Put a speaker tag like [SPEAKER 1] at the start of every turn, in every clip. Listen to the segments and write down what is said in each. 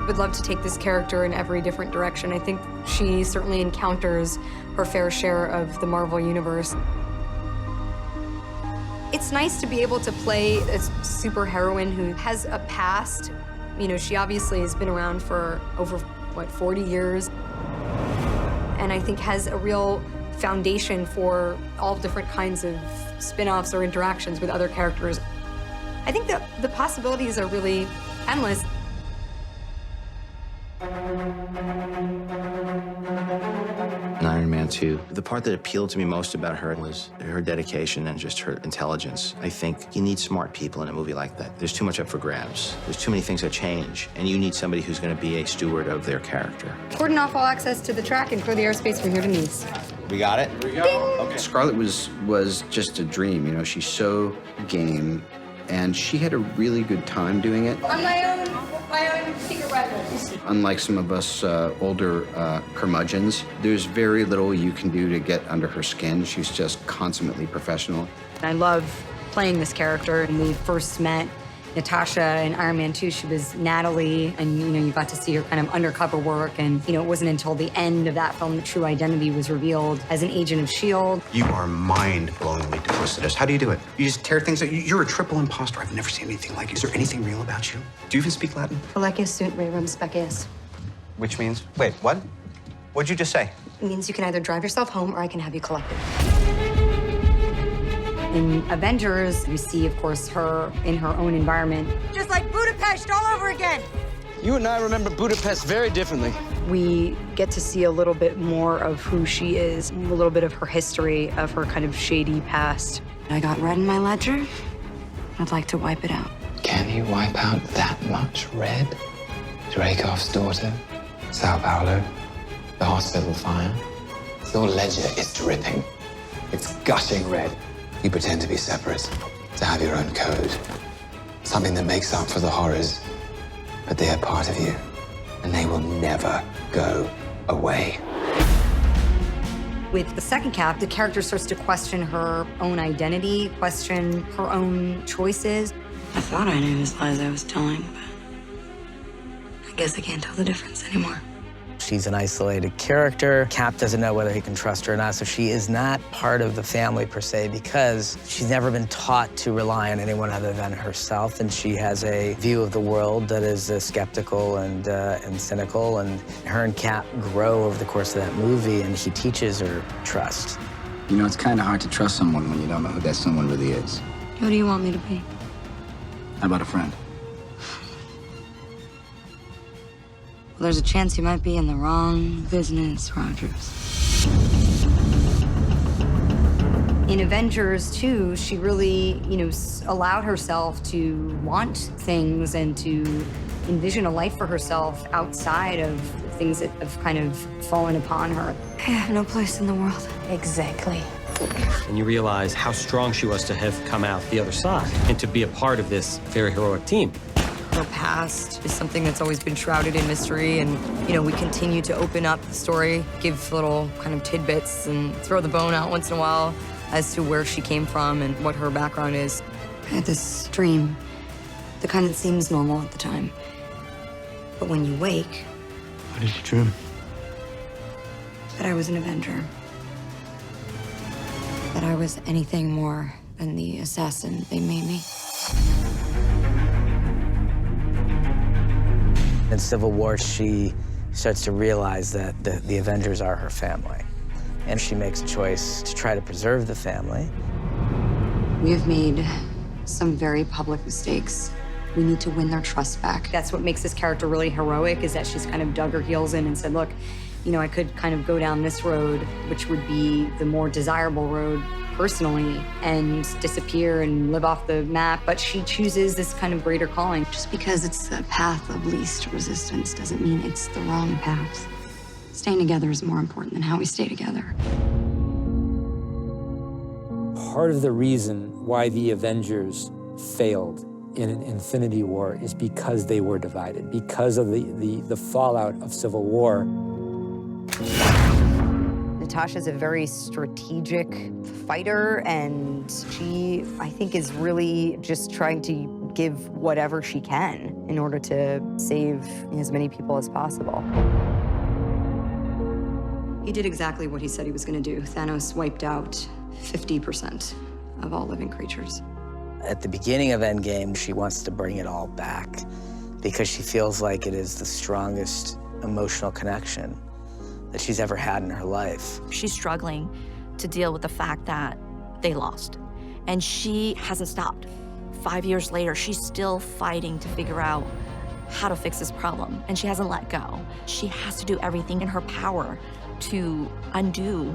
[SPEAKER 1] would love to take this character in every different direction. I think she certainly encounters her fair share of the Marvel Universe. It's nice to be able to play a superheroine who has a past. You know, she obviously has been around for over, 40 years. And I think has a real foundation for all different kinds of spin-offs or interactions with other characters. I think that the possibilities are really endless.
[SPEAKER 2] In Iron Man 2, the part that appealed to me most about her was her dedication and just her intelligence. I think you need smart people in a movie like that. There's too much up for grabs. There's too many things that change, and you need somebody who's going to be a steward of their character.
[SPEAKER 1] Cordon off all access to the track and clear the airspace from here to Nice.
[SPEAKER 2] We got it? Here we go. Okay.
[SPEAKER 3] Scarlett was just a dream, you know. She's so game, and she had a really good time doing it.
[SPEAKER 1] On my own secret weapons.
[SPEAKER 3] Unlike some of us older curmudgeons, there's very little you can do to get under her skin. She's just consummately professional.
[SPEAKER 1] I love playing this character. When we first met Natasha in Iron Man 2, she was Natalie, and you got to see her kind of undercover work, and it wasn't until the end of that film that true identity was revealed as an agent of S.H.I.E.L.D.
[SPEAKER 4] You are mind-blowingly duplicitous. How do you do it? You just tear things out. You're a triple imposter. I've never seen anything like it. Is there anything real about you? Do you even speak Latin?
[SPEAKER 1] Colegius sunt rerum species.
[SPEAKER 4] Which means? Wait, what? What'd you just say?
[SPEAKER 1] It means you can either drive yourself home or I can have you collected. In Avengers, you see, of course, her in her own environment. Just like Budapest all over again.
[SPEAKER 5] You and I remember Budapest very differently.
[SPEAKER 1] We get to see a little bit more of who she is, a little bit of her history, of her kind of shady past. I got red in my ledger. I'd like to wipe it out.
[SPEAKER 6] Can you wipe out that much red? Dreykov's daughter, Sao Paulo, the hospital fire. Your ledger is dripping. It's gushing red. You pretend to be separate, to have your own code. Something that makes up for the horrors. But they are part of you, and they will never go away.
[SPEAKER 1] With the second cap, the character starts to question her own identity, question her own choices. I thought I knew whose lies I was telling, but I guess I can't tell the difference anymore.
[SPEAKER 5] She's an isolated character. Cap doesn't know whether he can trust her or not, so she is not part of the family per se because she's never been taught to rely on anyone other than herself, and she has a view of the world that is skeptical and cynical, and her and Cap grow over the course of that movie, and he teaches her trust.
[SPEAKER 3] You know, it's kind of hard to trust someone when you don't know who that someone really is.
[SPEAKER 1] Who do you want me to be?
[SPEAKER 3] How about a friend?
[SPEAKER 1] Well, there's a chance you might be in the wrong business, Rogers. In Avengers 2, she really, allowed herself to want things and to envision a life for herself outside of things that have kind of fallen upon her. I have no place in the world.
[SPEAKER 7] Exactly.
[SPEAKER 8] And you realize how strong she was to have come out the other side and to be a part of this very heroic team.
[SPEAKER 1] Her past is something that's always been shrouded in mystery, and we continue to open up the story, give little kind of tidbits and throw the bone out once in a while as to where she came from and what her background is. I had this dream, the kind that seems normal at the time. But when you wake...
[SPEAKER 5] What did you dream?
[SPEAKER 1] That I was an Avenger. That I was anything more than the assassin they made me.
[SPEAKER 5] In Civil War, she starts to realize that the Avengers are her family. And she makes a choice to try to preserve the family.
[SPEAKER 1] We have made some very public mistakes. We need to win their trust back. That's what makes this character really heroic, is that she's kind of dug her heels in and said, look, I could kind of go down this road, which would be the more desirable road personally, and disappear and live off the map, but she chooses this kind of greater calling. Just because it's the path of least resistance doesn't mean it's the wrong path. Staying together is more important than how we stay together.
[SPEAKER 9] Part of the reason why the Avengers failed in Infinity War is because they were divided, because of the fallout of Civil War.
[SPEAKER 1] Natasha's a very strategic fighter, and she, I think, is really just trying to give whatever she can in order to save as many people as possible. He did exactly what he said he was going to do. Thanos wiped out 50% of all living creatures.
[SPEAKER 5] At the beginning of Endgame, she wants to bring it all back because she feels like it is the strongest emotional connection that she's ever had in her life.
[SPEAKER 7] She's struggling to deal with the fact that they lost, and she hasn't stopped. 5 years later, she's still fighting to figure out how to fix this problem, and she hasn't let go. She has to do everything in her power to undo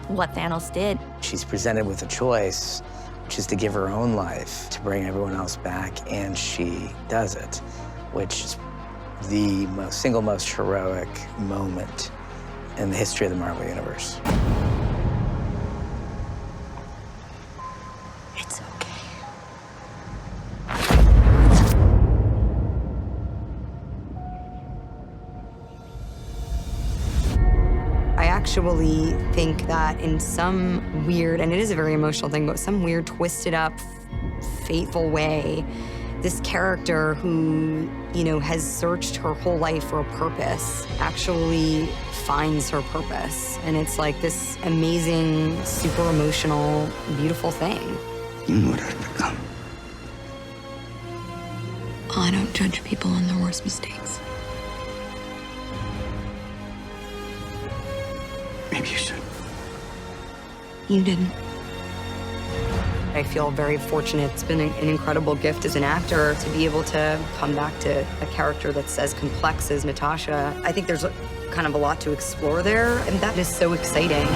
[SPEAKER 7] what Thanos did.
[SPEAKER 5] She's presented with a choice, which is to give her own life to bring everyone else back, and she does it, which is the single most heroic moment in the history of the Marvel Universe.
[SPEAKER 1] It's okay. I actually think that in some weird, and it is a very emotional thing, but some weird, twisted up, fateful way, this character who, has searched her whole life for a purpose actually finds her purpose. And it's like this amazing, super emotional, beautiful thing.
[SPEAKER 4] You know what I've become.
[SPEAKER 1] I don't judge people on their worst mistakes.
[SPEAKER 4] Maybe you should.
[SPEAKER 1] You didn't. I feel very fortunate. It's been an incredible gift as an actor to be able to come back to a character that's as complex as Natasha. I think there's kind of a lot to explore there, and that is so exciting.